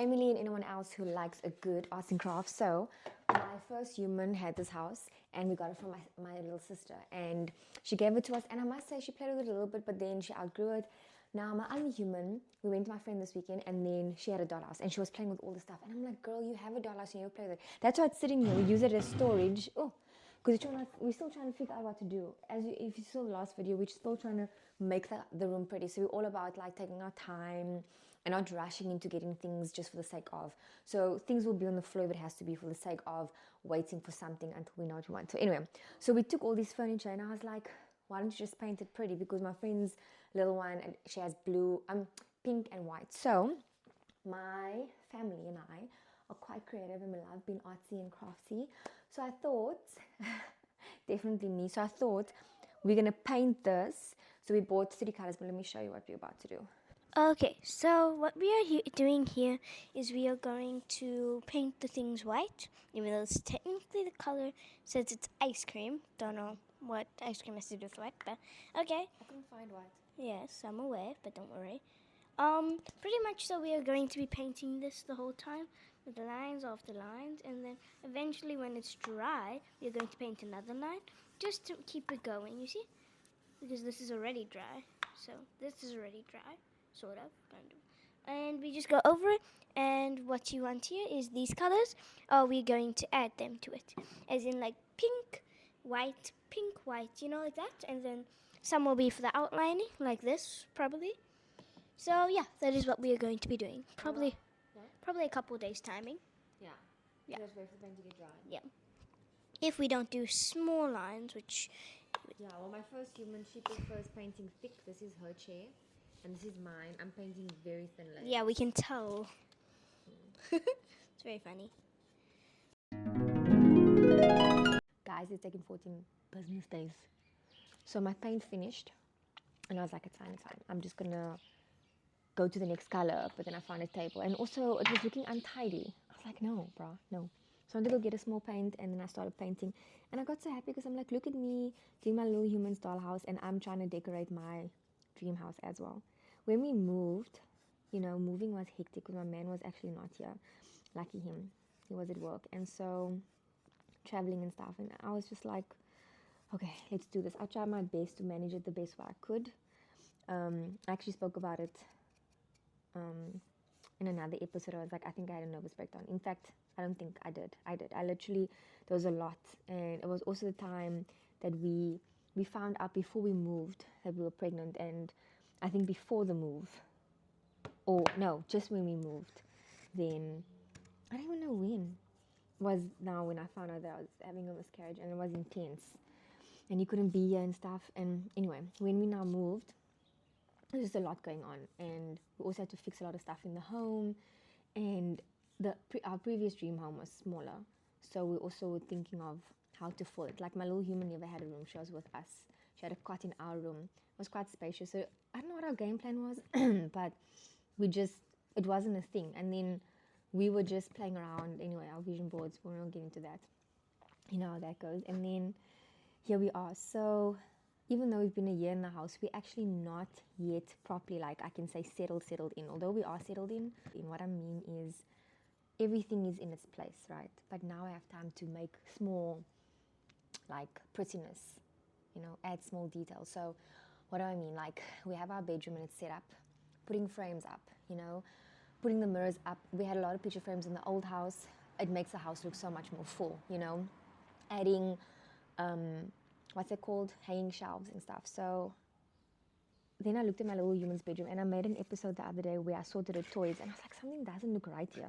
Jamie Lee and anyone else who likes a good arts and crafts. So my first human had this house, and we got it from my little sister, and she gave it to us, and I must say she played with it a little bit, but then she outgrew it. Now my other human, we went to my friend this weekend, and then she had a dollhouse, and she was playing with all the stuff, and I'm like, girl, you have a dollhouse and you play with it. That's why it's sitting here. We use it as storage. Oh, because we're still trying to figure out what to do. If you saw the last video, we're still trying to make the room pretty. So we're all about like taking our time and not rushing into getting things just for the sake of. So things will be on the floor if it has to be, for the sake of waiting for something until we know what we want. So anyway, so we took all this furniture, and I was like, why don't you just paint it pretty? Because my friend's little one, and she has pink and white. So my family and I are quite creative, and we love being artsy and crafty. So I thought, definitely me. So I thought we're gonna paint this. So we bought 3 colors, but let me show you what we're about to do. Okay, so what we are doing here is we are going to paint the things white, even though it's technically the color says it's ice cream. Don't know what ice cream has to do with white, but okay. I couldn't find white. Yes, I'm aware, but don't worry. Pretty much so we are going to be painting this the whole time with lines after lines, and then eventually when it's dry, we are going to paint another line just to keep it going, you see? Because this is already dry, so this is already dry. Sort of, kind of. And we just go over it, and what you want here is these colors. We're going to add them to it, as in like pink, white, you know, like that. And then some will be for the outlining, like this, probably. So yeah, that is what we are going to be doing. Probably a couple days timing. Yeah. Just wait for the paint to get dry. Yeah. If we don't do small lines, which... Yeah, well, my first human, she prefers painting thick. This is her chair. And this is mine. I'm painting very thin layers. Yeah, we can tell. It's very funny. Guys, it's taken 14 business days. So my paint finished. And I was like, it's fine. I'm just going to go to the next color. But then I found a table. And also, it was looking untidy. I was like, no, bro, no. So I went to go get a small paint. And then I started painting. And I got so happy because I'm like, look at me doing my little human's dollhouse. And I'm trying to decorate my dream house as well. When we moved, moving was hectic because my man was actually not here. Lucky him. He was at work. And so, traveling and stuff. And I was just like, okay, let's do this. I tried my best to manage it the best way I could. I actually spoke about it in another episode. I was like, I think I had a nervous breakdown. In fact, I don't think I did. I literally, there was a lot. And it was also the time that we found out before we moved that we were pregnant. And I think before the move, or no, just when we moved, then I don't even know when, was now when I found out that I was having a miscarriage, and it was intense, and you couldn't be here and stuff. And anyway, when we now moved, there's just a lot going on, and we also had to fix a lot of stuff in the home, and our previous dream home was smaller, so we also were thinking of how to fill it. Like my little human never had a room. She was with us. She had a cot in our room. It was quite spacious. So I don't know what our game plan was, but it wasn't a thing. And then we were just playing around. Anyway, our vision boards, we're not getting into that. You know how that goes. And then here we are. So even though we've been a year in the house, we're actually not yet properly, like I can say, settled in. Although we are settled in, what I mean is everything is in its place, right? But now I have time to make small, like, prettiness, add small details. So what do I mean? Like, we have our bedroom and it's set up, putting frames up, putting the mirrors up. We had a lot of picture frames in the old house. It makes the house look so much more full, adding, what's it called? Hanging shelves and stuff. So then I looked at my little human's bedroom, and I made an episode the other day where I sorted her toys, and I was like, something doesn't look right here.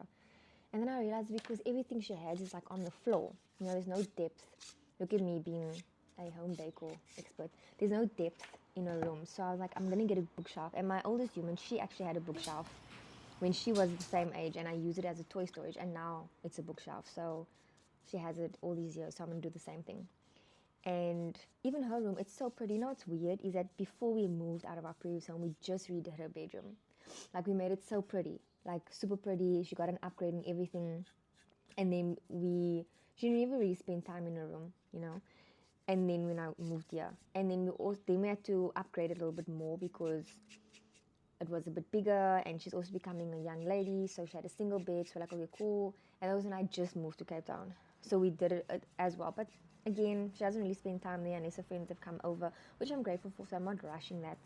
And then I realized because everything she has is like on the floor, there's no depth. Look at me being a home decor expert. There's no depth in her room. So I was like, I'm going to get a bookshelf. And my oldest human, she actually had a bookshelf when she was the same age, and I used it as a toy storage, and now it's a bookshelf. So she has it all these years, so I'm going to do the same thing. And even her room, it's so pretty. What's weird is that before we moved out of our previous home, we just redid her bedroom. Like, we made it so pretty, like super pretty. She got an upgrade and everything. And then she never really spent time in her room, And then when I moved here, and then we had to upgrade it a little bit more because it was a bit bigger, and she's also becoming a young lady, so she had a single bed. So we're like, okay, cool. And that was when I just moved to Cape Town, so we did it as well. But again, she doesn't really spend time there unless her friends have come over, which I'm grateful for, so I'm not rushing that.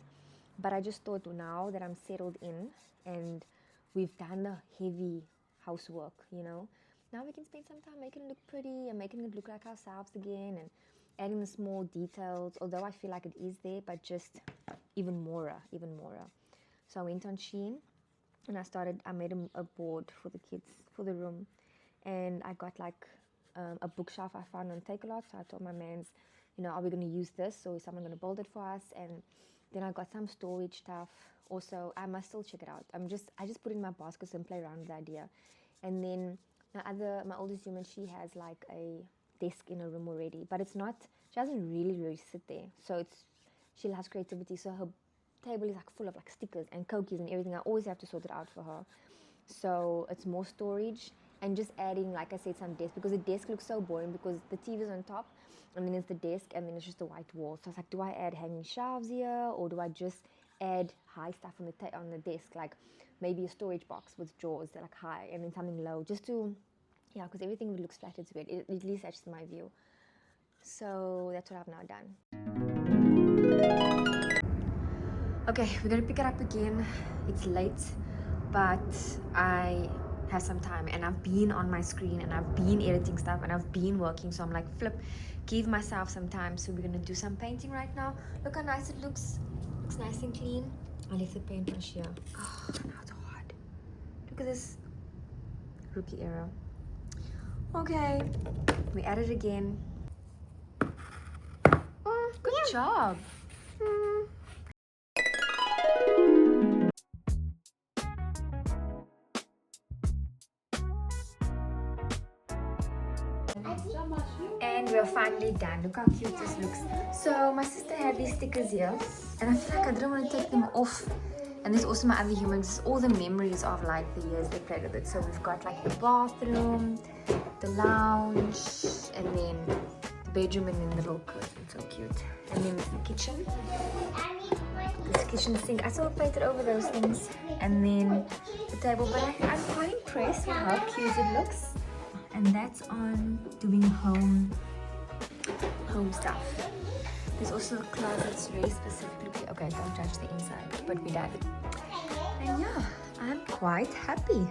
But I just thought, now that I'm settled in and we've done the heavy housework, now we can spend some time making it look pretty and making it look like ourselves again, and adding the small details, although I feel like it is there, but just even more. So I went on Shein and I made a board for the kids, for the room, and I got like a bookshelf I found on Takealot. So I told my mans, are we going to use this, or is someone going to build it for us? And then I got some storage stuff. Also, I must still check it out. I just put it in my baskets and play around with the idea. And then my oldest human, she has like a desk in her room already, but she doesn't really sit there. So she has creativity. So her table is like full of like stickers and cookies and everything. I always have to sort it out for her. So it's more storage, and just adding, like I said, some desk, because the desk looks so boring because the TV's on top and then it's the desk and then it's just a white wall. So I was like, do I add hanging shelves here, or do I just add high stuff on the desk, like maybe a storage box with drawers that are like high, and then something low, just to, because everything looks flat, it's weird. It at least that's my view. So that's what I've now done. Okay, we're gonna pick it up again. It's late, but I have some time, and I've been on my screen and I've been editing stuff and I've been working, so I'm like, give myself some time. So we're gonna do some painting right now. Look how nice it looks. Looks nice and clean. I left the paintbrush here. Oh, now it's hard. Look at this rookie error. Okay, we add it again. Good job. And we're finally done. Look how cute this looks. So my sister had these stickers here, and I feel like I didn't want to take them off. And there's also my other humans, all the memories of like the years they played with it. So we've got like the bathroom, the lounge, and then the bedroom, and then the little curtain. So cute. And then the kitchen. This kitchen sink. I still painted over those things. And then the table. But I'm quite impressed with how cute it looks. And that's on doing home stuff. There's also closets very specifically. Okay, don't judge the inside, but we done. And yeah, I'm quite happy.